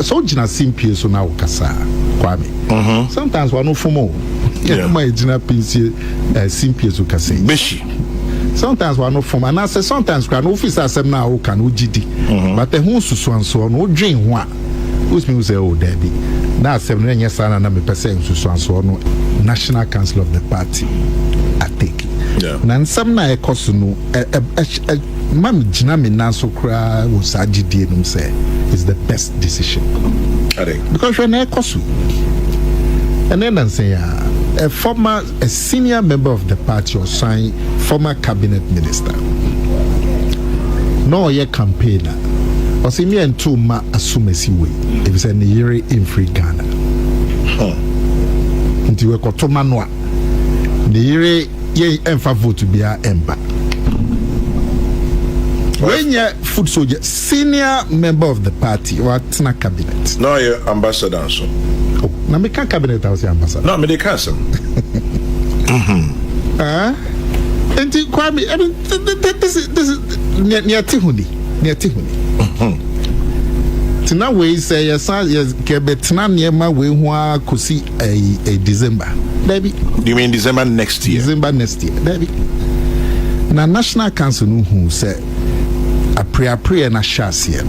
so jina simpie so na ukasa Kwame. Sometimes one no fumo. Yeah, my jina pinsi simpie so kase. Beshi. Sometimes one no fumo. And I say sometimes kra no officer asem na o kan o gidi. But the hu susu anso no dwen ho a. Who's me say oh Debbie. Na asem no nya sana na me pese susu anso no National Council of the Party I take. Yeah. Na nsam na ekoso no mam jina me na so kra wo sa gidi no say is the best decision. I think Because you're na ekoso. And then I say a senior member of the party or sign former cabinet minister. No ye campaigner. Or see me and two ma asumesi way. If it's a Niyere in free Ghana. Until we got to manwa. Niyere ye enfa vote to be a emba. When you food soldier, senior member of the party or tina cabinet. no ye ambassador so. Oh, na me can cabinet I was ambassador. No, me dey cancel. And Kwame, I mean, this is near Tihuni. Tina way say yes, Kebetina near my way who could see a December. Debbie. You mean December next year? December next year. Debbie. Now National Council who say a prayer na shasier.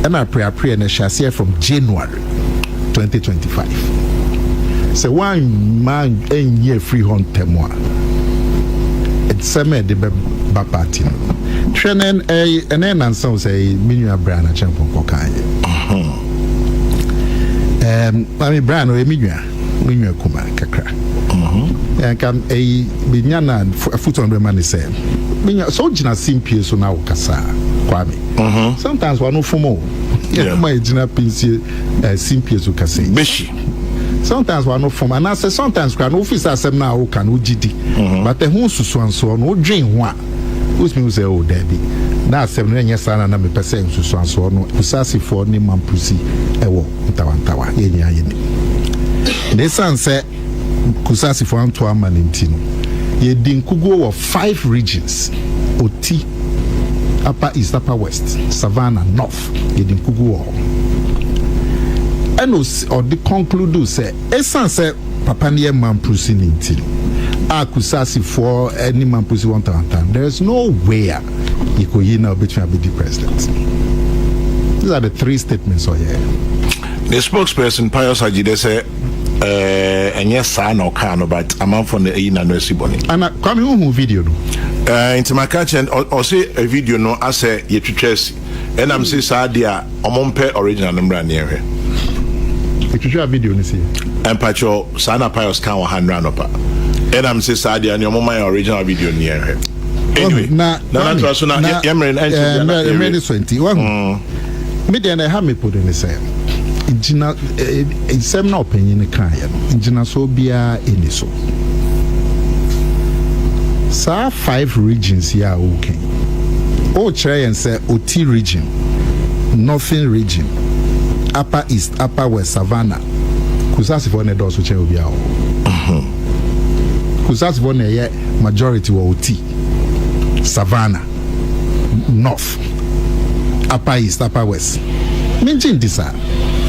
And a prayer na shasier from January 2025. So one man in year free hunt temwa. It's some de ba party. Trenen and then answer say Minua Brana champion kokaye. I mean Brana we Minua kuma kakra. And come a binyana foot on the money say. Minya so jina simpie so na ukasa Kwame. Sometimes one no fumo. Yeah, my jina pinsi simpie so kase. Beshi. Sometimes one no form and I say sometimes kra no officer asem na o kan o gidi. But the hu susu anso no dwen ho a. Who's me say oh Debbie. Na asem no nya sana na me pese susu anso no usasi for ni mampusi ewo ntawantawa yenya yeni. They say kusasi for anto amanintino. Ye dinkugo of 5 regions. Oti, Upper East, Upper West, Savannah, North. Ye dinkugo. And or the conclude say, Esan say Papa niye mampusi nintino. Kusasi for any mampusi 1,000. There is no way you could now between the president. These are the 3 statements here. The spokesperson Pius Ajide say and yes, I know can but I'm on from the Ina Nurse Bonnie. And I come home video. Into my kitchen or say a video no I say you chess and I'm say Sadia Omompe original number near here. It should have video this year. And Pacho Sana Pius can hand run up. And I'm say Sadia and your mama original video near here. Anyway, now that's what I'm 21. Me and I have me put in the same. Injina sem na opinion kan ya injina so bia eniso sa 5 regions ya okay o kire yen say Oti region, Northern region, Upper East, Upper West, Savannah kusasi for ne do so kire bia o kusasi for ne ye majority wa Oti, Savannah, North, Upper East, Upper West mention this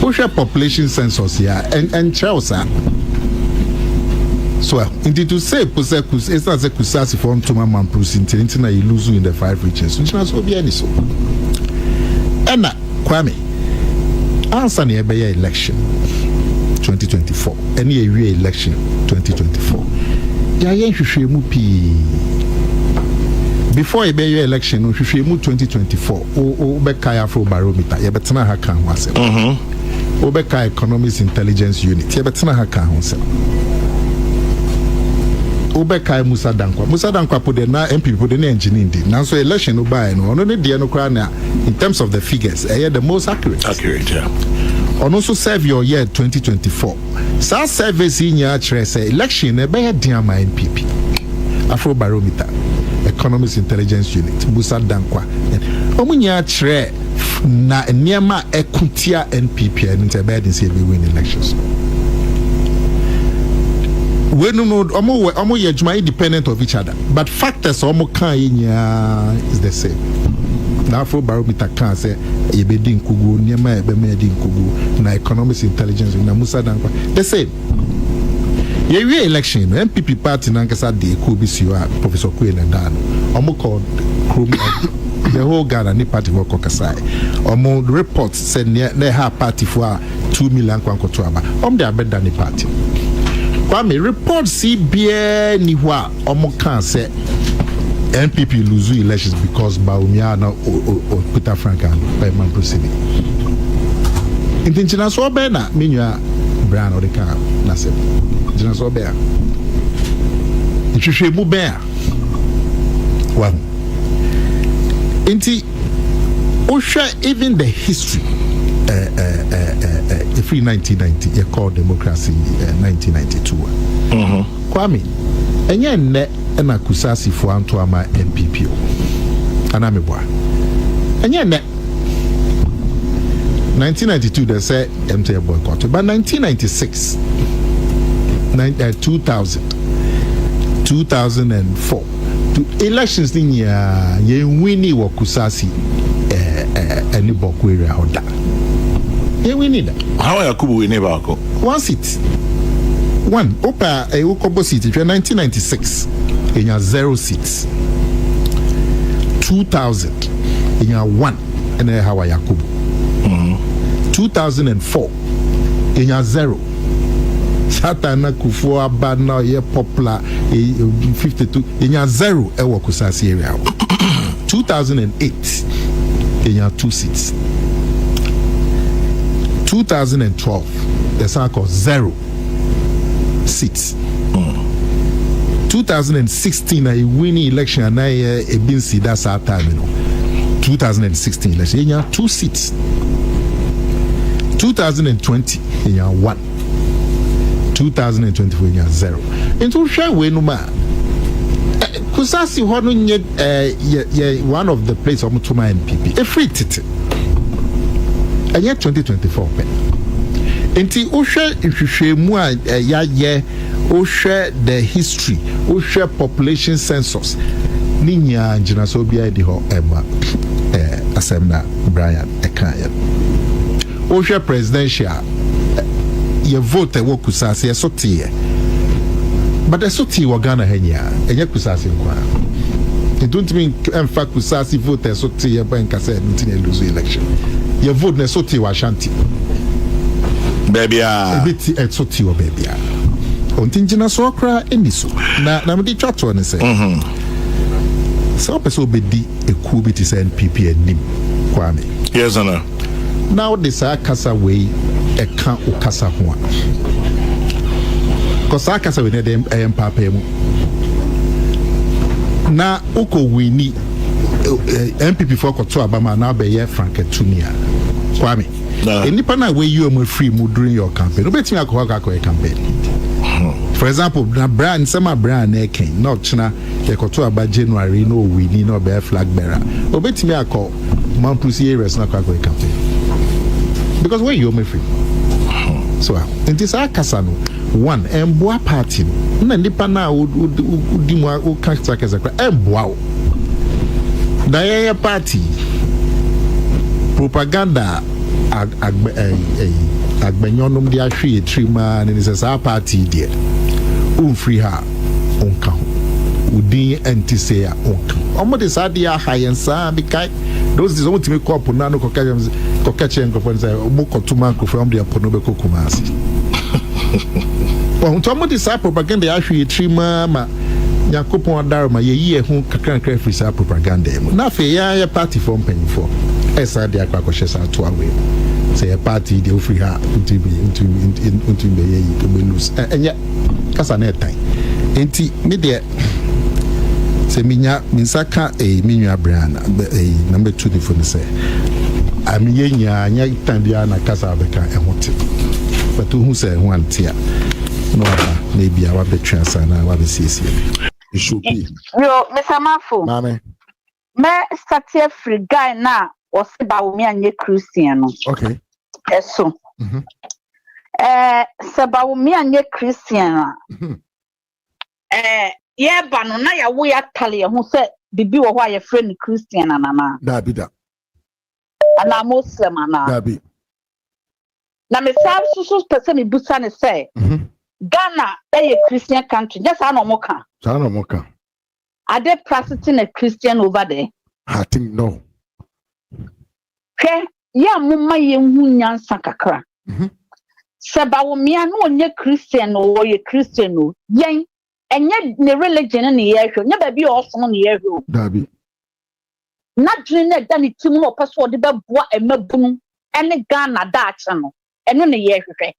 social population census here and Chelsea. So, indeed to say, it's not a kusasi for Toma Mampus until you lose in the 5 regions, which is so be any so. And Kwame, answer near by election 2024, any year election 2024. Before a Bay election, we should move 2024. Obeka Afro Barometer, Yabetana Hakan was it. Obeka Economics Intelligence Unit, Yabetana Hakan was it. Obeka Musa Dankwa. Musa Dankwa put the MP put the engineering. Now, so election no buy no, only the in terms of the figures, the most accurate. Accurate, yeah. And also serve your year 2024. Sa service in your say election, a better dear my MPP. Afro Barometer. Economics Intelligence Unit, Musa Dankwa. Omunya tre na niema ekutia NPP and interbed in say we win elections. We no omo ye juma independent of each other, but factors omo kan is the same. na Afro Barometer can say ebedi nkugu niema ebeme edi nkugu na economic intelligence na Musa Dankwa the same ye election MPP party na nkasa de ko bi si Professor Kwena Dano omo called the whole Ghana ni party work okasai omo report said ne ha party for 2 million kwankoto aba de abeda ni party Kwame report CBA ni hwa omo kan say NPP lose elections because Bawumia na or Peter Frank and Berman proceeding. Intentional so be na menua Brian or the car na se. Intentional so be. Itwehwe mu be a. One. Inti Osha even the history the free 1990 you called democracy 1992. Kwame enye nne na kusasi fo anto ama MPP ana meboa enye nne 1992 they say MTF boycott but 1996 2000 2004 to elections ni ye wini wo kusasi any boku area hoda ye wini da how Yakubu wini ba ko one seat one opa Ukobo seat 1996 in your 0 seats 2000 in your 1 and then how Yakubu 2004 in your 0 Satana Kufu Abana ye popular 52 in your 0 ewo kusasi area 2008 in your 2 seats 2012 the circle 0 seats 2016 a winning election and a been see that's our time 2016 election in your 2 seats 2020 in your 1 2024 in your 0 into share we no ma kusasi hono nye one of the place of Mutuma MPP a free titi and yet 2024 enti ohwe nhwehwe mu a ya ohwe the history ohwe population census ninya njina so bia di ho ema asemna Brian ekaya ohwe presidential ye vote wo kusase ye sotie but the sotie wo Ghana hanya enye kusase nkwa it don't mean emfa kusase vote sotie ban kase ntine lose election ye vote na sotie wa Ashanti baby a bit exoti o baby a ontinjina so okra eniso na me di twato ne se so person obedi eku bi ti se NPP anim Kwame yes ana now this akasa we e kan okasa ho a kosa akasa we ne dem papa mu na uko wini MPP for koto abama na be ye Frank Tunia Kwame nipa na we you am free mu during your campaign obetimi akọ campaign for example na brand sama brand na ken na ochina ye koto aba January no wini no be flag bearer obetimi akọ Mampusi areas na akọ campaign because when you am free so it is akasa no one emboa party na nipa na udi mu o kancha kazakra emboa o da ye party propaganda agbenyonom dia hwe etrima ne se sa party dia free ha onka udin antise ya onka omo de sa dia hayensa bi kai those is omo timi cop na no kokache nkofo nse omo kotuma nkofo am dia pono be kokumasi bon to omo de sa propaganda ya hwe etrima ma yakopon adarma ye yi ehun kakran free sa propaganda mu na fe ya party from penfo esa dia kwakoshe sa to awe say a party dey free her into be ye to be lose enya kasa na etan enti me de se minya minsaka minua brana number 2 the phone say am ye nya tan bia na kasa beka ehote but who say who antia no na bia wa betwa sana wa be siesie it should be yo mesamafo mame me started free guy na o se Bawumia anye Christian no okay eso se Bawumia anye Christian ye ba no na ya wo ya tale ho se bibi wo ho ya friend Christian na da bi da ana Muslim ana Dabi. Na me so person me busa ne say Ghana a Christian country just ano moka. Sana moka. Are they practicing a Christian over there? I think no. Okay, ya mumma ye hu nyansa kakra. Seba wo mia no onye Christian o ye Christian o. Yen enye ne religion ne ye hwe. Nya ba bi o so ne ye hwe. Dabi. Na dwene na da ne tim no person de be boa emabunu ene Ghana da ache no. Eno ne ye hwe.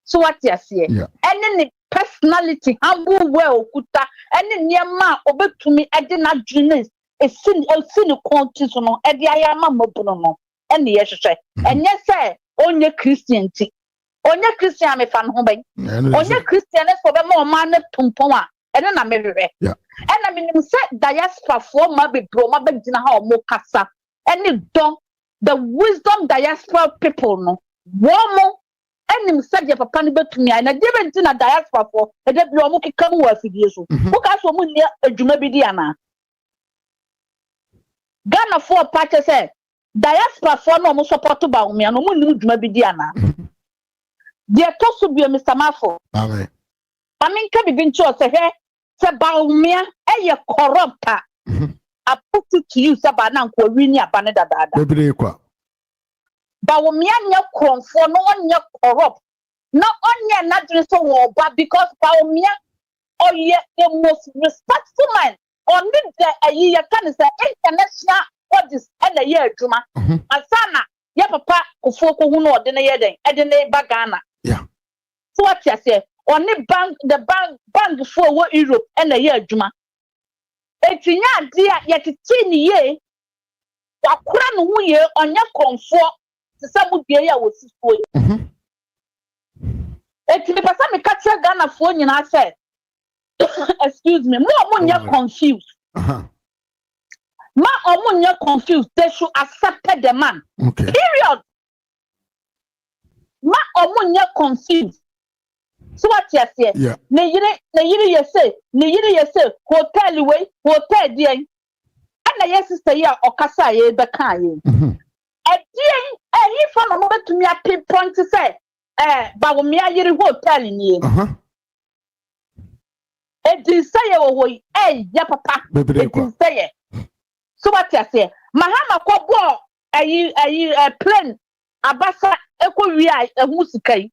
So what you say? Ene ne personality humble well okuta ene niema obetumi ede na dwene esi ne konti so no ede ayama mabunu no ene ye hwe. Enye say onye Christian ti. Onye Christian me fan ho ben. Onye Christian so be ma o ma na tumpon a ene na me hwe. Ena minim say diaspora for ma be bro ma be gina ha o mo kasa. Ene don the wisdom diaspora people no. Womo enim say je papa ni betumi ai na de benti na diaspora for e de bi o mo keka mu afidie so. Wo ka so mo ni adwuma bi di ana. Ghana for party say diaspora for no mo support ba wo me no mo nim dwuma bi di ana. De to so bi Mr. Mafo. Amen. Amin ka bi nchi o say he say ba wo me e corrupt. I put it to you say ba na nko wi ni aba ne dada. Bebere kwa. Ba wo me anya kronfo no anya corrupt. No anya na dre so wo ba because ba wo me oye the most respectful man on the ayi ya kan say international bodies and the year adwuma. Asana ya papa kofo ko hu no ode na ye den ede na ba Ghana. Yeah. So what you say? Only the bank for what Europe and the year adwuma. Etinya dia yetiti ni ye wakura no hu ye onya kronfo se sabu dia ya wosifo yi. Eti me pasa me catch Ghana fo nyina say excuse me mo nya confused. Ma nya confused, they should accept the man. Okay. Period. Ma nya confused. So what you say? Yeah. Ne yiri you say hotel way, hotel dia. And na yes sister ya okasa ye be kan ye. Dia he fa no mo betumi a pinpoint say ba wo me ayiri hotel ni. Edi say wo ya papa. Edi say. So what you say? Mahama ko bo ayi plane abasa eko wi a ehu sikai.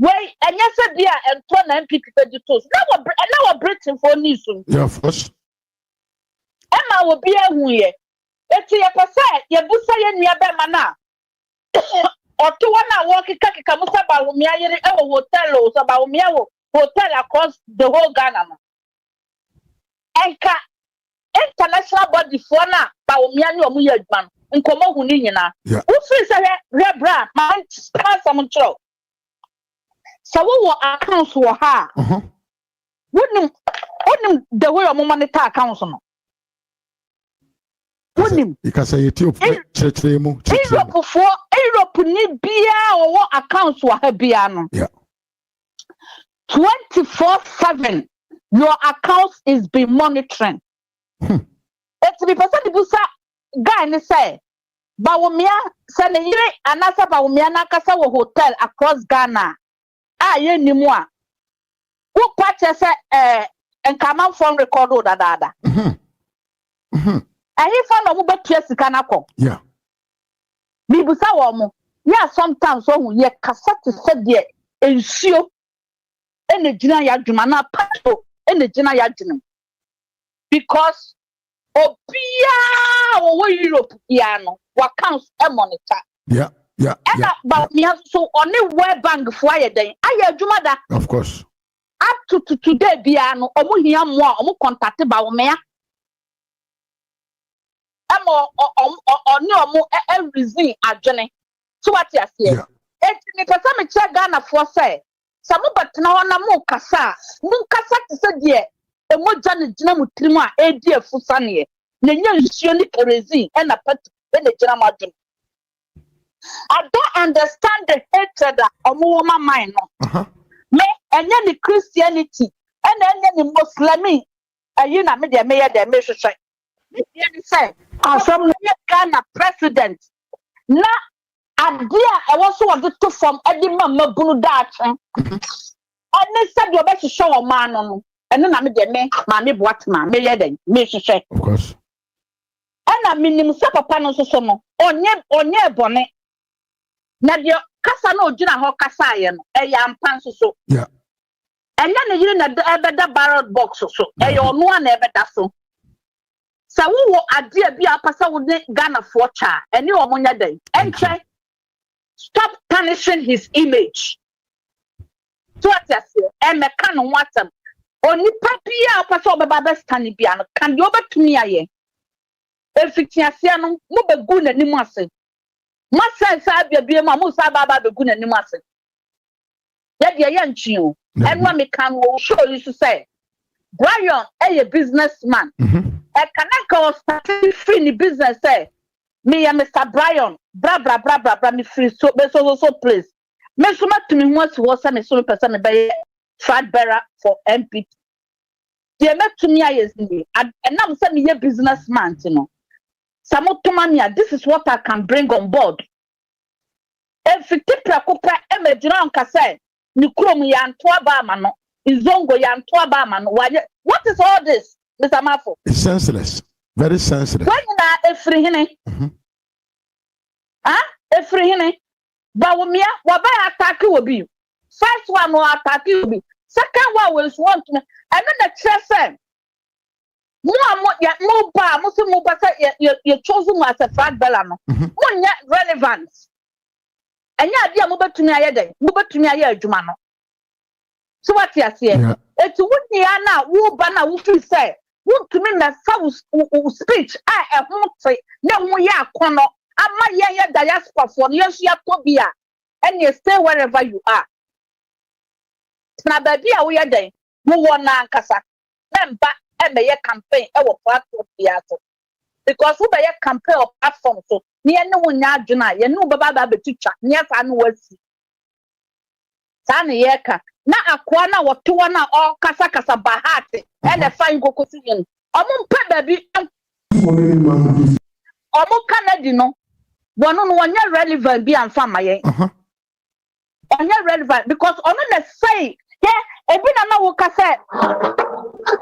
Wait, and yes, dear, and turn and pick the toes. Now, Britain for news. Yeah, of course. Emma will be a weir. It's your passage, your busa and your bemana. Or 2 1 hour walking Kamusa about me, hotel or about me, hotel across the whole Ghana. And international body for now, Baomian or Muyadman, and Como Hunina. Who says a rebra, my some troll. So what accounts for her? Wouldn't the way of money accounts on? Wouldn't you can say it Europe for Europe need beer or what accounts for her piano? Yeah. 24/7 your accounts is being monitoring. It's because the busa guy and say Bawumia send a year and answer Bawumia Nakasa hotel across Ghana. Ye ni mo a wo kwache se enkaman phone record o dada ayi fa no mo betua sika na ko yeah mi busa wo mo ya sometimes so hu ye kasate se de ensuo ene gina ya dwuma na pato ene gina ya dwuma because obia wo Europe ya no wa counts e monitor yeah. But me so only World Bank for you then. Jumada. Of course. Up to today, Biano, omu hiya more, omu contact ba omea. Omu reason adjene. So what you say? Me person me check Ghana for say. Samu but na wana mu kasa ti se die. Emo jane jina mutrimu a edi efusa ne. Ne nya nsuo ni kerosene e na pet e ne jina madwene. I don't understand the hatred that Omuoma mind. Me, and then the Christianity, and then the Muslim, and you know, me, the mayor, the mission. He said, from Ghana president. Na idea I was so to from Eddie Mama Bunu Dach. And said your best show a man on, and then I made the name, Mammy Watman, Million, Mrs. Of course. And I mean, Papa Panos or some on your bonnet. Nadia Casano Jina Hokasayan, a young panso so. Yeah. And then you know the barrel box or so, a your one ever does so. So we will idea be a person with Ghana for cha, and you are on your day. And try stop punishing his image. So what you say? And me can want them. Only papia person be baba stand biano. Can you over to me aye? If it's yasiano, mo be good na ni mo ase. Masa sa bia ma mo sa baba be good na ni mo ase. Ya dia ya nchi o. And what me can show you to say. Brian, a businessman. I cannot start free in the business. Say, me and Mr. Brian, blah blah blah blah blah. Me free so please. Me so much to me once was me so person me buy fat bearer for MP. They met to me yesterday, and now say me a businessman, you know. Samotomania, this is what I can bring on board. If you take a couple of emergency say, you come here and to abamano, izongo ya to abamano. What is all this, Mr. Mafo? It's senseless, very sensitive. When na free hine, a free hine. Bawumia, waba attack will be. First one will attack you be. Second one will want to. And then the chest more say you chosen as a fat bellano. One yet relevance. And ya dear move to me a day, move to me a year, Jumano. So what you say? It's what you are now, who banner who say, who to me that speech, I won't say, no, we are corner. Ama ya diaspora for yes ya tobia and you stay wherever you are. Na baby we are there. We want na nkasa. Member e be campaign e wo platform biato. Because we be campaign of platform so ne ne wonya adwena ye ne baba ba betitwa ne fa no wasi. Sa ne ye ka na akwa na woto na o kasa bahati e the fine gokosi yin. Omo mpa baby omo Canada no one on relevant be and family. On relevant because on the say, yeah, a bit of no say,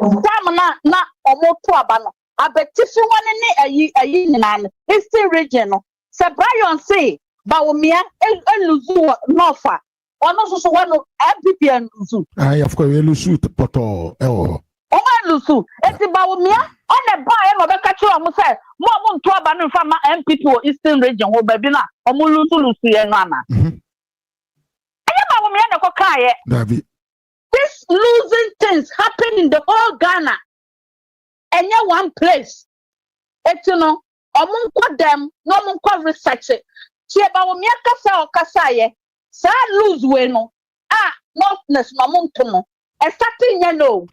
Samana, not or more to abano. I bet if you want a yin Eastern region. Sir Brian say, Bawumia, and Luzu, Norfa, or also one of MPP and Luzu. I of course, you lose it, Poto. Oh, Lusu, it's about me. On the buy of a catcher, I must say, Mom to abandon from my MP to Eastern region, or Babina, or Mulusu, and Nana. I am this losing things happen in the whole Ghana, and you're one place. It's no, among them, no more research it. See about me, Casa or Casaye, Sa lose bueno. Notness, Mamuntono, and starting yellow.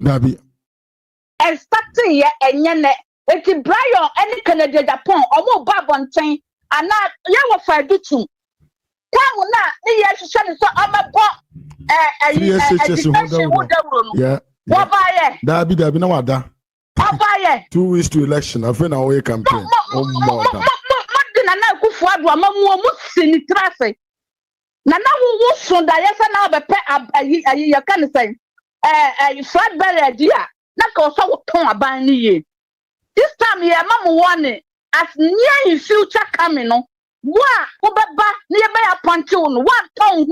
And starting here and yene, it's Brian any Canada Japan or more Babon chain, and not Yawa Fadutu. Come now, yes, so I'm a yeah. What by it? That be no other. What by it? 2 weeks to election. I've been away campaign. Oh, traffic. Nana who so that yes, now be you can say, flat belly idea. Not also ton about ye. This time, yeah, Mamma warning as near in future coming on. What? Nearby a pontoon, 1 ton,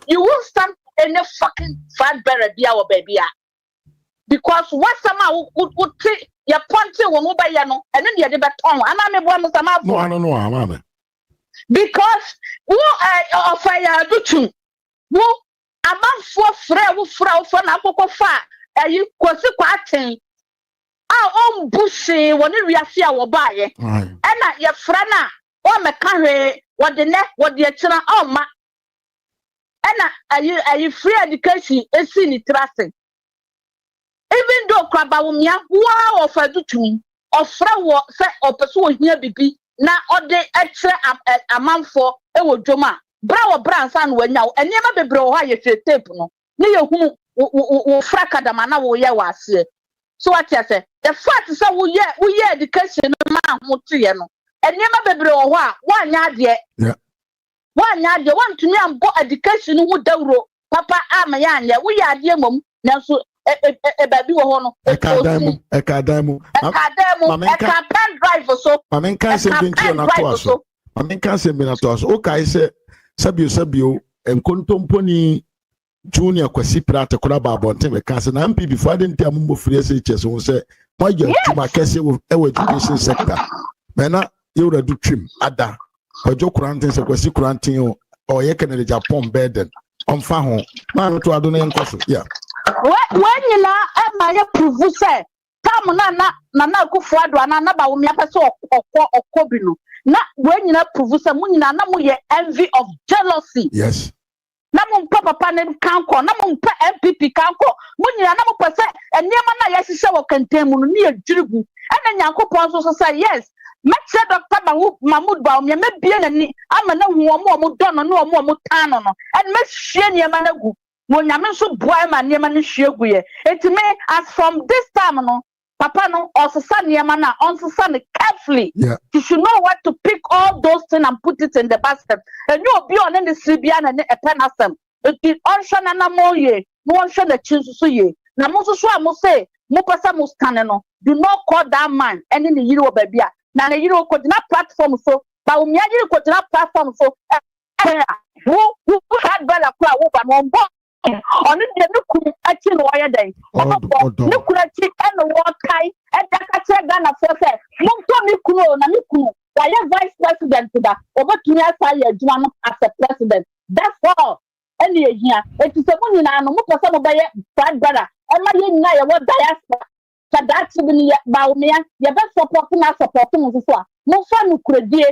you won't stand any fucking fat berry, dear baby. Because what somehow would take your pontoon will move by Yano, and then you're the baton, and I'm a woman. No, I don't know, I'm because who I fire do to who a man for frau from Apoko far. You kwasi kwaten a bushi woni wiase a wo baaye na ye frana o meka hwe wode ne wode akira o ma na ayi free education esi ni tracing even though krabawumia wa of adutum ofra wo se opeso ohia bibi na ode akira amanfo e wo dwoma bra wo bra ansa no wanya enema bebre wo ha ye tape no ne ye hu wo fraka da mana wo ye wase So what you say? The fact is that we education man who to you know. And never be one yard yet. Yeah. 1 yard, you want to me and go education who do Papa Amayan, we are dear mum, now so a baby one. A cadamo, a pen driver so. I mean, can't say being to I mean, can't say being to us. Okay, say Sabio, and Contomponi Junior Quasi Prata Colaba Bonte, Castle MP before I didn't tell me free SHS who say, why you to my case with our education sector. Mena, you do trim, Ada, or Joe Quarantine, a Quasi Quarantine, or you can Japan bed on Fahon, man to Adonai Coffee. Yeah. When you know, I prove say, Tam Nana go for Adwana, about me or Kobino. Not when you know, prove some money, Namu envy of jealousy. Yes. Namun papa panen kanko namun pa MPP kanko munyi namu pese enema na yesise wo kantemu ni adwirigu ena nyankopon so say yes meche Dr. Mahmoud Bawumia mebie nani ama na hu omo dono na omo tano no en me hwie niema na gu mo nyame so boa ma niema na hwie gu ye etime as from this time no papa no osesa niema na onsesa ne carefully. Yeah. You should know what to pick all those things and put it in the basket. And you'll be on the Sibian and a penasem. It on na more ye, no one should the chins to ye. Namusu must say, Mupasa Mustaneno, do not call that man and in the Euro baby. Now the Euro could not platform so, but Umiagi could not platform so. Who had better crowd one boy? On the Nuku actually wire day. Nukulati and the war tie and the Ghana for say, Mumto Niku, why vice president to that? Over to me, as a president. That's all. Any here, it is a money now, no more some of the bad brother. And my young what diaspora. So that's even Bawumia, your best supporting us supporting us as well. No fun could be.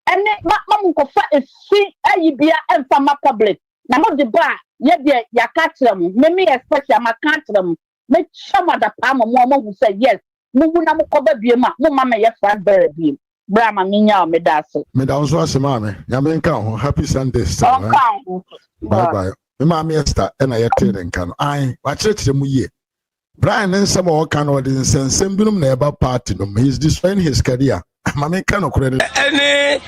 And Mamma Kofa is free, ABA and Fama public. Now, not the bar. Yet, ya catch them. Maybe especially my catch them. Make some of the palm of Mama who said yes. Muna Mukoba Bima, no mamma, yes, friend, very beam. Brahma Minya, Medasso. Medasso, Samame, Yamen happy Sunday, sir. Bye bye. Mamma, Esther, and I attended can. I watch it to me. Brian and some more can audience and Sembunum never party. He's destroying his career. Mamma cannot credit. Hello.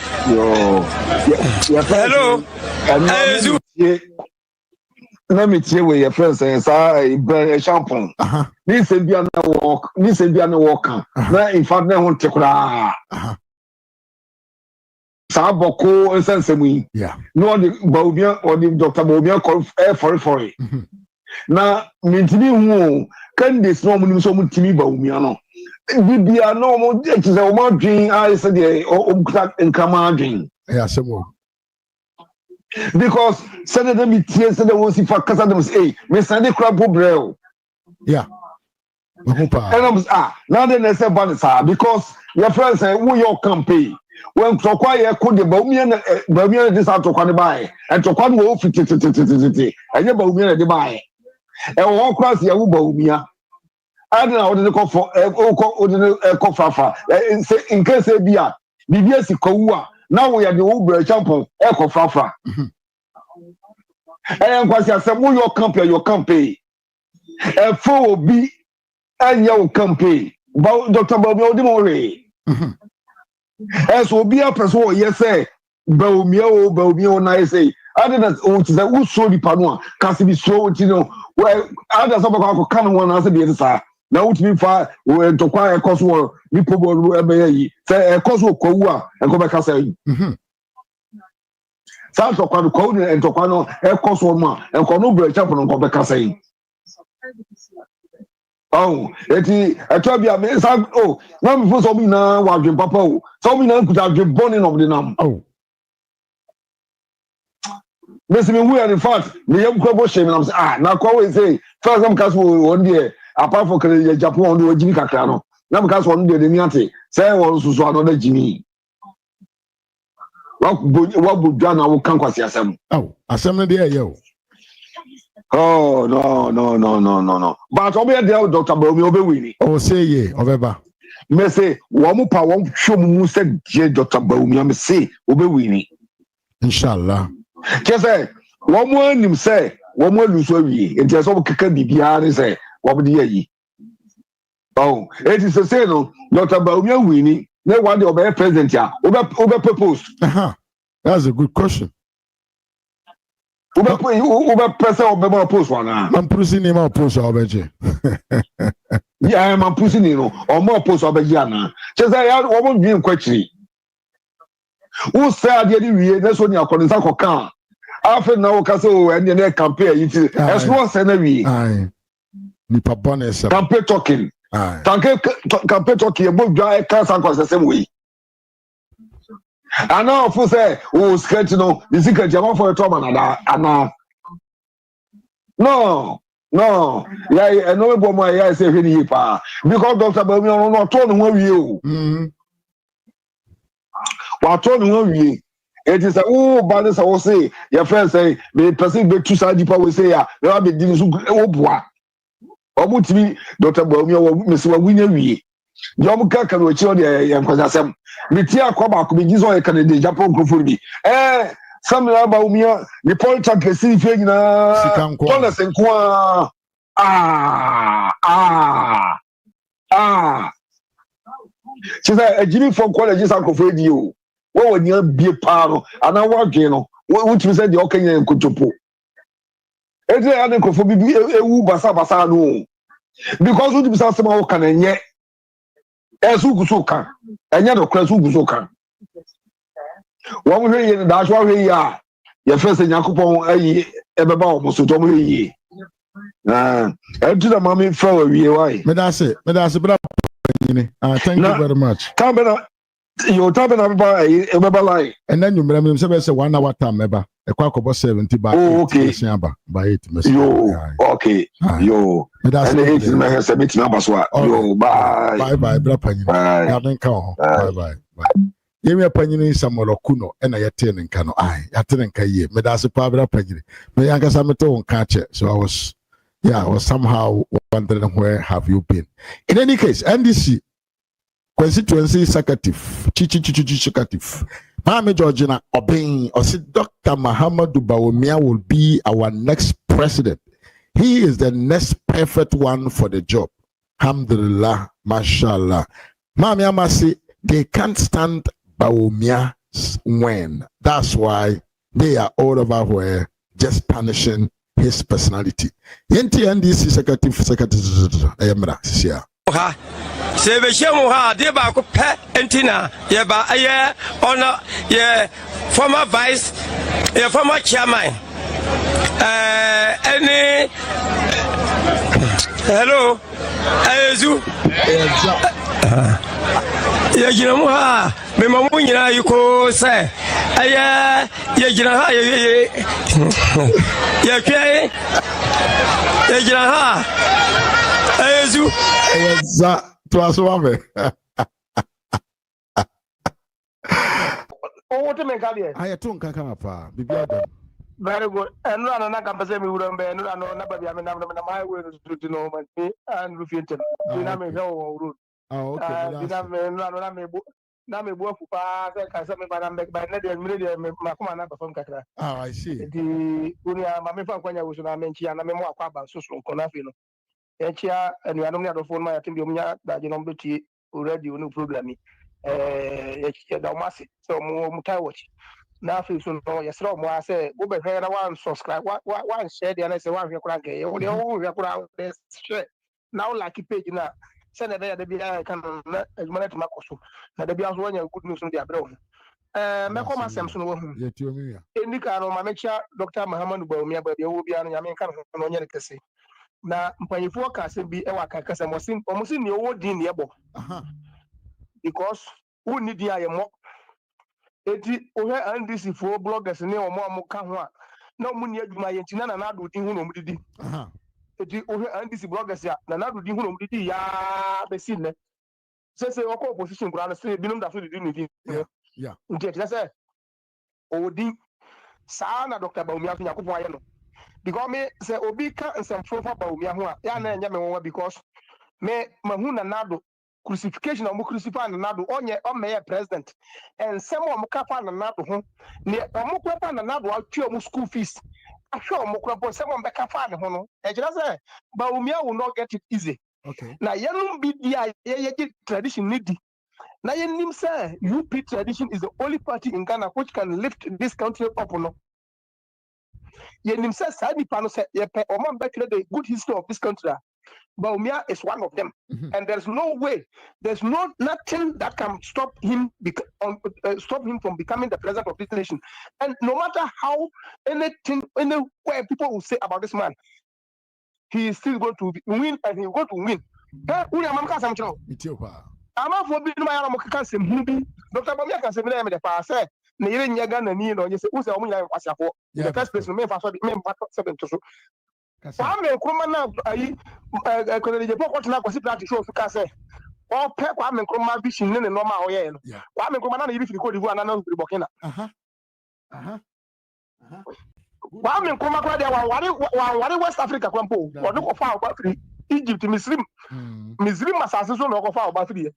Let me tell you, your friends and say, shampoo. This is be walk. This is be walk. Now, in fact, they want to cry. Saboko and Sensemi. Yeah. No, the Bawumia or the Dr. Bawumia call for it. Now, Mintini who can this no one so much to me Bawumia. We are normal. It is a one dream. I said, oh, and come on, dream. Yeah, some more. Because Senator Mitier said there was if I cast them say, Miss Sandy Crab Braille. Yeah. And I was now then I said because your friends say who your campaign. When Tokwaya could the Bawumia this out to buy and to come over 50 and your Bawumia the buy. And walk across your Bawumia. I don't know what they call for Kofafa. In case they be a BBS Kowa. Now we are the Uber champion, Echo Fafa. And was I said, your campaign. A four be and your campaign. Dr. Bawumia Dimore. As will be a person, yes, say, Bawumia, I say, other than who saw the Panua, can't be so, you know, well, others of our can one answer the other. Now to be far when to acquire a cost war, you probably say a cost will Kowa and go back and say, South of Quano and Tocano, a cost woman, and Conobre champion and go back and say, oh, I told you, oh, now before so me now, watching Papa, so me now could have been born in of the name. Oh, listen, we are in fact, the young couple shame, and I'm saying, now Kowa say, first some castle one day. Apart from Japan, do Jimmy Cacano. Now, because one day the Niante, say one so another Jimmy. What would done? I will conquer some. Oh, assembly there, yo. Oh, no. But over there, Dr. Bawumia Winnie. Oh, say ye, over. Me say, Wamupa won't show me, said Dr. Bawumia, me say, Obe Winnie. Inshallah. Just say, one more him say, one more lose away. It is all Kaka Bibiani say. What would ye? Oh, it is the same. Dr. Baumia winning. They want the obey president. Yeah, over purpose. That's a good question. Over president or post one. I'm pushing him out post already. Yeah, I'm pushing him or more post over Jana. Just I won't be in question. Who said that's when you're calling Sako after now, Castle and your campaign. As one scenery. Nipa bonus. Campaign talking. Campaign talking about dry cancer the same way. I know for say, oh, sketch no, the secret Jama for a trauma and no. Yeah, I know about my eyes say really pa because Dr. Baumia not told who you. What told who it is a balance I will say, your friends say, the person be too sad people will say, yeah, there will be this bois. Omuti Dr. Baumia Miss Winnie. Jomuka can watch on the Yankasam. Mitia Koba could be used on a Canadian Japan Kufuri. Some Baumia, the politics see Thomas and Qua. She said, a Jimmy for colleges uncle for you. What would you be a paro? And I walk, you know, what you said the Okanya could to pull. It's a uncle for me, a Basa no. Because what you say, somehow can and yet. As who so can, and yet, of course, who so can. One way in that's why we are. Your first and Yakupon, ever almost to Tom Lee. And to the mommy for a year. Why? But that's it. Thank you very much. You're talking about a lie. And then you remember say 1 hour time, ever. A quack about 70 by okay. By 8. Yo, okay. Yo, and 8 members submit numbers. Yo, bye. Bye, Brapani. Bye. Yemi apanyini Samuel Okuno and I attending Kano. I attending Kaye. Medasi Pabra Pagini. Me Yankasameto on catcher. So I was somehow wondering where have you been. In any case, NDC constituency executive, executive. Mami Georgina Obeng or Dr. Mahamudu Bawumia will be our next president. He is the next perfect one for the job. Alhamdulillah, mashallah. Mami Amasi, they can't stand Bawumia's win. That's why they are all over where just punishing his personality. Yenti NDC secretary Ayamra Sia. Sebeshemu de ba ko pe entina ye ba aye ono ye former vice ye former chairman any hello ayezu ye gina mu ha me mamu nyina yiko se aye ye gina ha ye kwe ye gina ha ayezu za Twaswame. Oh, to make up I don't come up. Very good. And run on a campus, we would have been run on my way to know and refute. Dynamic road. Oh, okay. Name work for something by Macumana from Catra. Oh, I see. The Mamma Faquania was not mentioned, and I'm more about social conafino. Echia and you are not the phone my attimia that you know beauty already no problem. Damasi, so Mutawatch. Now, so yes, I say, go back here one subscribe, one share the other say one crank, only all this straight. Now, like a page now, send it there, the BI can manage Macosu. Now, the Bias one good news on the abroad. Macoma Samson, Indica, my mentor, Dr. Mahamudu Bawumia, but you will be on Yaman on your case. Na mpanyifo kase bi ewa kakasa omosi ne owo din ne ebo because who need ya yemo eti ohwe NDC fo bloggers ne omo amuka ho a na omu ne adwuma ye ntina na ado din hu no mudidi eti ohwe NDC bloggers ya na ado din hu no mudidi ya besi ne se oko opposition kura na se binum da so didi ne din yeah nti say odi sa na Dr. Bawumia so yakopon aye no because me say obi ka nsem for Bawumia ho a ya na enya me won because me mahu na nado crucifixion o mo crucify na nado onye o me president and nsem o mo ka fa na nado ho ne o mo kwa fa na nado atwe o mo school fees ahwe o mo kwa bo nsem o be ka fa ne ho no e kira say Bawumia will not get it easy Okay. Now yenum be the tradition needy. Now yenim say UP tradition is the only party in Ghana which can lift this country up. No. Yenim say Sadi Pano say yepe oman better the good history of this country. Bawumia is one of them, and there's no way, there's nothing that can stop him from becoming the president of this nation. And no matter how anywhere people will say about this man, he is still going to win, and he's going to win. I'm for being my Dr. Bawumia can say the past. The first place, Kwame Nkrumah now Kwame Nkrumah kwasi practice show fika say o pe Kwame Nkrumah vision ne normal oye no Kwame Nkrumah na yibi Cote d'Ivoire na Burkina Kwame Nkrumah kwa dia wari West Africa kwampo o do ko fa o free Egypt Misrim asase so no ko fa o free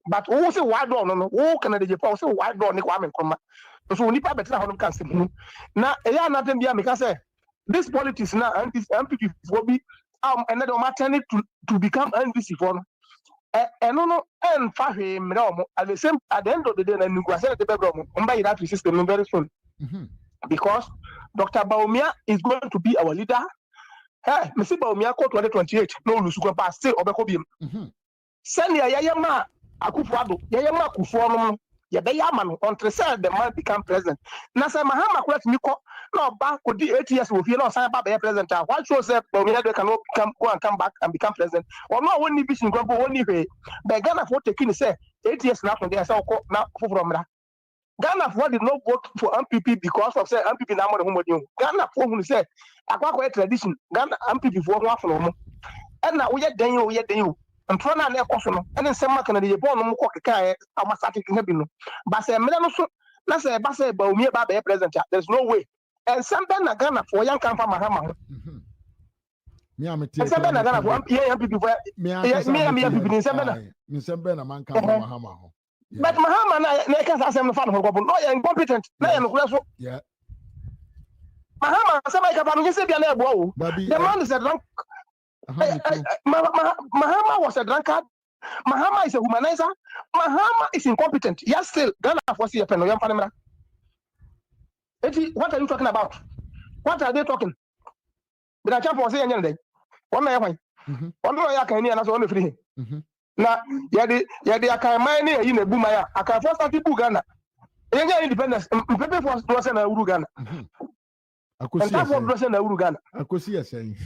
but who say why do no who can the Japan say why do ne Kwame Nkrumah so nipa better hono kan se na e ya na tem bia me ka say this politics now, and this MPP will be and then turn to become NDC for and no and for him at the end of the day, and you say the bedroom by that system very soon. Because Dr. Bawumia is going to be our leader. Hey, Mr. Bawumia called 2028, no Lusuka pass, say Obekobium. Send Yayama Akufuado, Yayama Kufuano. Yaman on the man become president. Nasa Mahama correct me no back could 8 years will no sign about president. What shows that they cannot come back and become president? Or no only vision grumble only way. But Ghana for taking say 8 years now from there so now from that. Ghana for did not vote for MPP because of say MPP now more than Ghana for who say a tradition Ghana MPP for one from and now we are then and for now, and then some can be born no cock a massacre can be no. But say, Melanoso, let's say, Basse, Bawumia Babe president. There's no way. And some Ben Ghana for young come from Mahama. Some Ben Ghana for people, me in Sembena, man come from Mahama. But Mahama, Nakas as I'm fan of no incompetent. Yeah. Mahama, somebody can say, the man is a drunk. Mahama was a drunkard. Mahama is a humanizer. Mahama is incompetent. Yes, still Ghana for see a pen. What are you talking about? What are they talking? But I can't say anything. One day, one lawyer can hear us only free. Now, yeah, I can mine in a boomaya. I can first start to Ghana. Independence. People for Rosen and Urugana. I could see Rosen and Urugana. I could see a saying.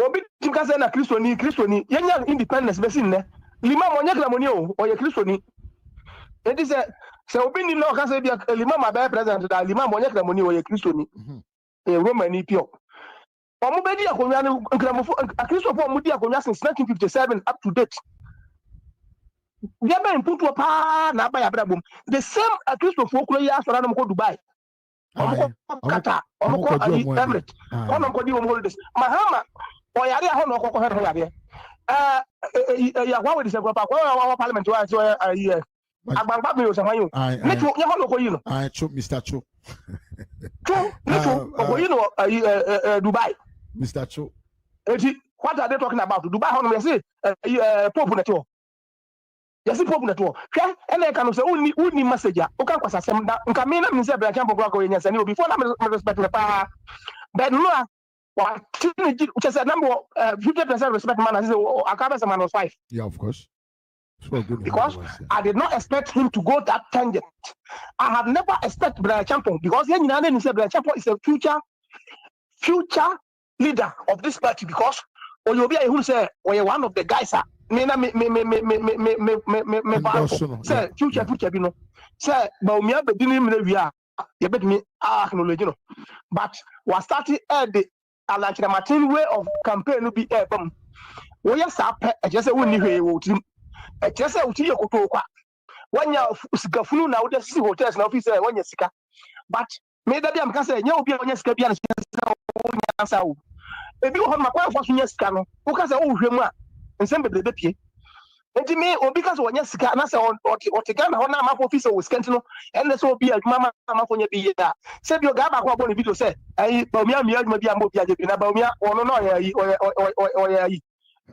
Obi timkase na Kristoni yenya independence besin ne lima monye klamoni o ye Kristoni enti se obi ni no ka se bia lima ma be president da lima monye klamoni o ye Kristoni Roman pio omo be di akonwa ne nkramofo Kristofo omo di akonwa since 1957 up to date we have been put pa na ba ya brabom the same Kristofo kuro ya asora no ko Dubai Qatar omo ko Emirates omo ko di omo holidays Mahama oyare aho no kokko hedo yare ya wa we dey say our parliament wa so agbagba mi o se hanyo me tu ye ho no ko yi no Mr. Cho Dubai Mr. Cho what are they talking about Dubai ho no we say Pope na to yes Pope na to hwe ene ka no say uni message o kan kwasa sem da nka me na me say bra champo kwa ko yen say before na me respect the pa but no which is a number 50% respect man. I said, Akabe man was 5. Yeah, of course. So good because I did not expect him to go that tangent. I have never expected Brian Champion because he said Brian Champion is a future leader of this party because Oyobia who say one of the guys are say future you know say Bawumia be dini we are you bet me acknowledge no but was starting at the Alakira Martin way of campaign will be ebom. We are sap, I just say, when you hear what him, I just say, what you go to. When you're Sikafunu now, there's hotels and officer when you're sick. But maybe I'm going to say, you'll be on your Scabian. If you have my wife was in your scanner, who can say, oh, him, and send the baby. And to me, or because when you're sick, and I say, or to Ghana, on my officer was Scantino, and this will be a mamma for your be there. Said your Gaba, what one video said, I, Bawumia, maybe I'm more Bawumia, or no,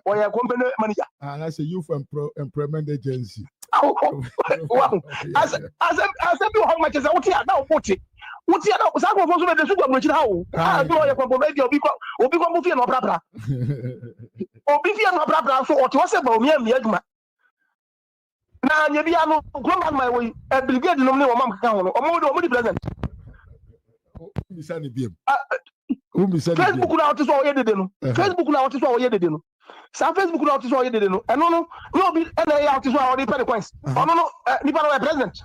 or your company manager. And that's a youth employment agency. Wow. As you how much is out here now, put it. What's the other? Some of us the super much now. I do your compromise, or become movie and opera. Or be no opera, so what was about me and Yagma. Now, you be a grown my way, a brigade no more mamma town, or more than present. Facebook out is all edited. Facebook out is all edited. Some Facebook out is all edited. And no, be any out is already petty points. Oh, no, Nippon president.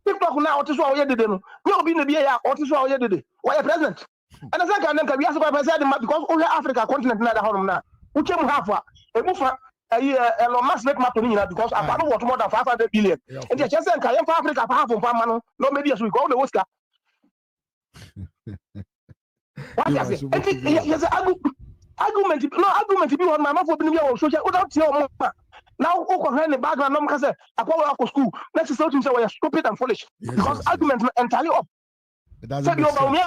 TikTok now out is all edited. No, be the BA out is all edited. Why a president? And the second, we ask about president because only Africa continent not home now. We came half a move Elon Musk make money because I don't want more than 500 billion. And the chance for Africa half of man, no maybe as we go the Oscar. What is it? Yes, argument to be on my mouth for being your social without your mama. Now, in the background, no one say, I go to school. Let's just say we are stupid and foolish because arguments entirely up. Said you about me,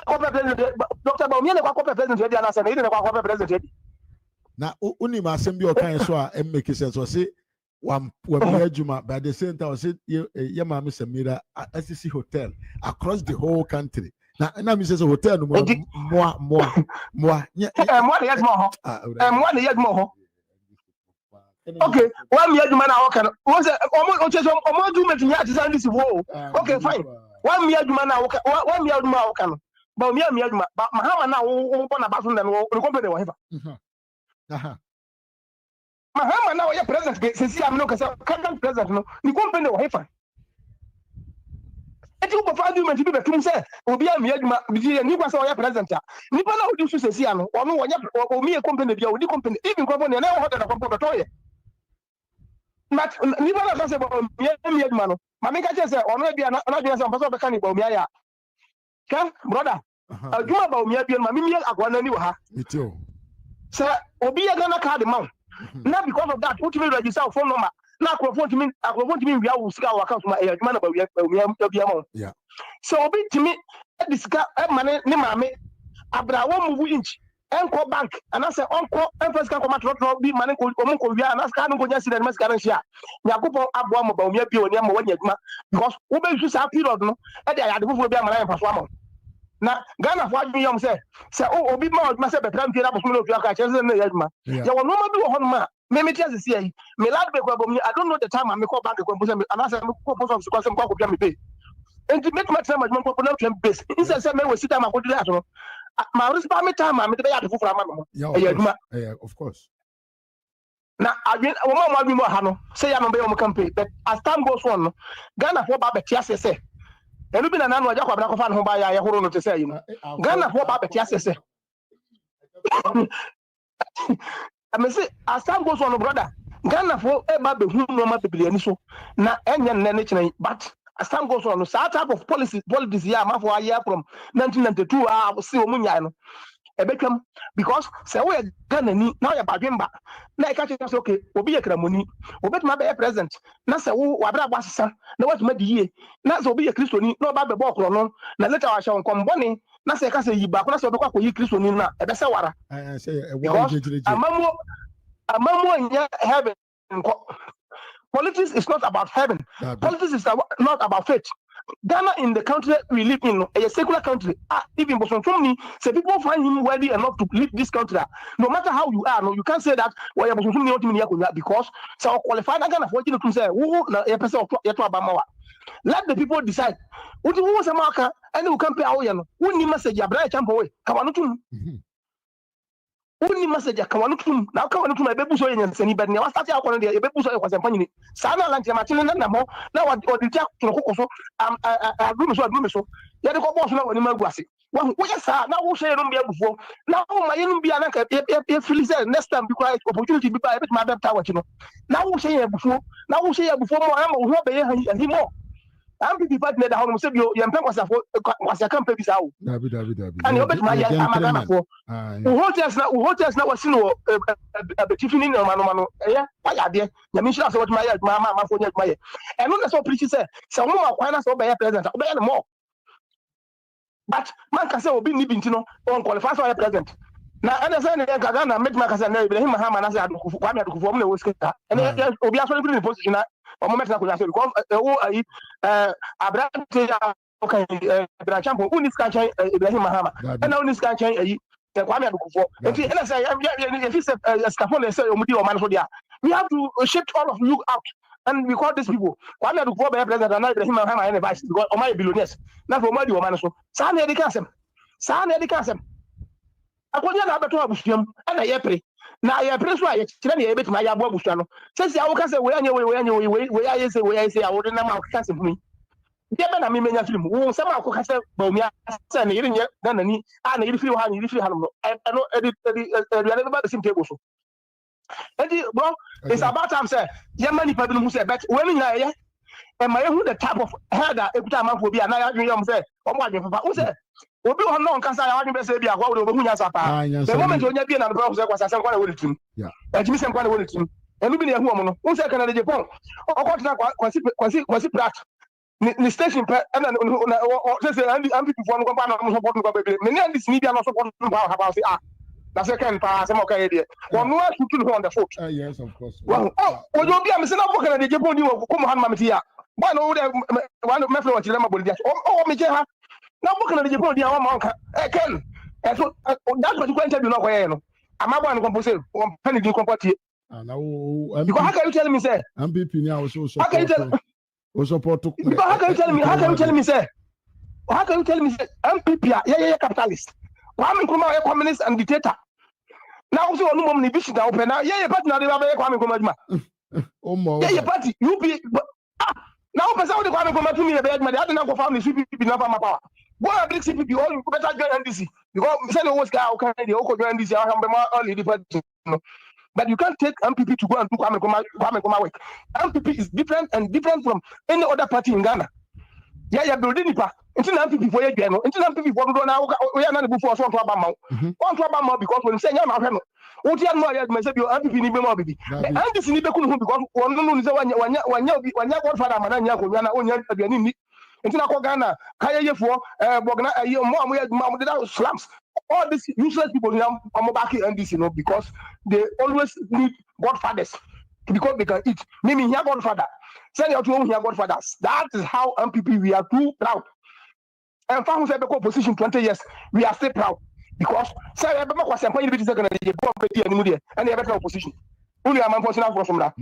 Dr. Baumia, corporate president, and I said, corporate president. Now, only my assembly or kind of make sense or say, one Juma, by the same time, I said, Yama Miss Amira, SCC Hotel across the whole country. Now, Mrs. Hotel, more. Yeah, and 1 year more. And 1 year more. Okay, 1 year, man, I can. Was it almost 2 minutes? You have this wall. Okay, fine. 1 year, man, 1 year more can. But me, but Mahama now open a bathroom and will company whatever. Mahama now, your president, since I'm not a president, no, you company whatever. Et tu peux faire du même type comme ça ou bien mieux ni pas ça president ni pas là où tu sais si on on mieux compagnie bien ou ni compagnie even compagnie na ho da compagnie to ye mat ni pas là c'est mieux mano mami ka say on bien na bien ça parce que kan ni ba mieux ya ka brother aduma ba mieux bien mami mieux agwana ni wa ha itio say obi ya gana card man na because of that what you register phone number na akwofo timi wia wo sika wo account ma e adwuma na ba wia bia mo yeah so obi timi e sika e mane ne maame abra wo move inch enko bank ana say onko enfasika ko matro bi mane ko omunko wia ana sika no ko nya sida masika ran hia yakopon abo mo ba wia bia oni ama wanya adwuma because wo be use sa period no e dey ade fufu bia mane paso amo na Ghana for adwuma yom say obi ma adwuma say betra mpi na boso no ofia ka chese na adwuma ya wo no ma bi wo ho no ma me tias see yi me lad be ko abom I don't know the time I make bank ko mbusa me anasa me ko post office ko sem ko pia me pay enti make my time adwuma ko na twem base inse say me we sit time ko dile aso ma respect me time me be ya de fufura ma no adwuma of course na adwen wo ma adwuma ha no say ya no be o campaign but as time goes on no Ghana for ba be tias say enu bi na nanu aja kwa bna ko fa no ba ya horo no te say yi no Ghana for ba be tias say I mean, say, as time goes on, brother, Ghana for eba be hu no ma bebliani so na enya nne chine but as time goes on, so type of politics here ma for a year from 1992 see omunya no ebetwam because say we Ghana ni na ya badwemba na e ka say okay obi ye kramoni obetuma be president na say wo wabra gbasesa na watuma di ye na say obi ye kristoni na oba be bo okro no na later wa shaw nkomboni na say ka say yiba ko na say obekwa ko yi kristoni na ebe say wara say amamu nya heaven. Politics is not about heaven. Politics is not about faith. Ghana in the country we live in, a secular country. Even Bosonfumi, say people find him worthy enough to lead this country. No matter how you are, no, you can't say that well, because so qualified Ghana for you to say, let the people decide. What you want America and you can pay our who need message ya bright champ away. Kawanutum. Only message kawanutum na kawanutum e bebu so yen sani bed ne wa start akon de e bebu so e kwasem panyi sana lanche ma chile na mo na wa oditia to kokoso agumi so ya de ko boss na woni maguase wa wo ya sa na wo shey no bia bufo na wo ma yen bia na ka e feel say next time be quite opportunity be ba e bet ma beta wa chino na wo shey bufo mo ama wo be ye han hi mo am people fight na da hono se bio yempe kwasa campaign bi sawo dabi and obet ma ya amagana fo hotels na wasino betifini no mano eh wa ya de nyame shira se what ma ya ma fo nya ma ye and no so preach say wo ma kwa na so be president obe ya no more but man can say obi ni binti no on qualify for president na ana say na gaga na make make say na Ibrahim Mahama na say adukufu Kwame Adukufu mo na wosketa ene obi aso ni position na o moment na ko say because wo ayi Abraham okay Abraham champion unis kan chan Ibrahim Mahama na unis kan chan ayi Kwame Adukufu enti ene say if you say scaffold say omudi o man so dia we have to shift all of you out and we call these people Kwame Adukufu be president and Ibrahim Mahama ene vice because o my billionaires na for omudi o man so sa na edika asem akonya na abeto abusuam ana ye pre na ye pre so aye kire na ye betima ya abo abusua no sesi awo ka se we anye we aye se awo de na ma ka se fumi de be na me menya film wo se ma ko ka se ba omi ase na yiri nye na nani na yiri firi ha no no edit ba the same table so edi bro it's about time say ye mani pa bi no say bet we ni na ye e ma ye hu the type of header ekuta amanfo bi na ya dwen yom say omo adwen papa wo say obi ho no nka say awadwen be say bi akwa wo obo hunya sapa the moment onya bi na bro say kwasa sem kwa na wo tim e jimi sem kwa na wo tim enu bi na ehu omo no wo say kana de Japan okotena kwasi prat ni station pe na say ambi before no kwa na mo support no kwa bebe me ni andi sini bia no support no kwa ha say na say kan pa say mo ka dey one no shoot no on the foot yes of course wow ojo bi am say na bo kana de Japan ni wo ko mo han ma meti ya boy no de one me flow chile ma bolidia me je ha na book na the Japan dia wa manka ken so that particular interview no kwa no amabo an compose on penny din comportie na o because how can you tell me say MPP ni a so how can you tell because how can you tell me say MPP yeah capitalist Kwame Nkrumah a communist and dictator now so no mom ni bishi na open now yeah party na dey ba Kwame Nkrumah juma yeah party UP now person dey Kwame Nkrumah to me be adma dey adna go family CPP na fa ma power go and bring CPP all you better join NDC because say no was guy can dey go join NDC I am all the party no but you can't take MPP to go and do Kwame Nkrumah work. MPP is different from any other party in Ghana. Yeah building nipa until MPP for you no until MPP for do na we are na before so to abama because when say nyama hwe no wo ti anu ya me say bi MPP ni be mo bibi NDC ni be kunu because one no say wanya godfather mana nya ko na onya aduani ni until na ko Ghana kayeyefo bogna mo ya mo slums. All these useless people now are back in NDC, no, because they always need godfathers because they can eat. Meaning, here godfather. Send your two here godfathers. That is how MPP we are too proud. And for who said the opposition 20 years, we are still proud because say I remember was saying when you be second and you go and you have better opposition. Only a man for from that.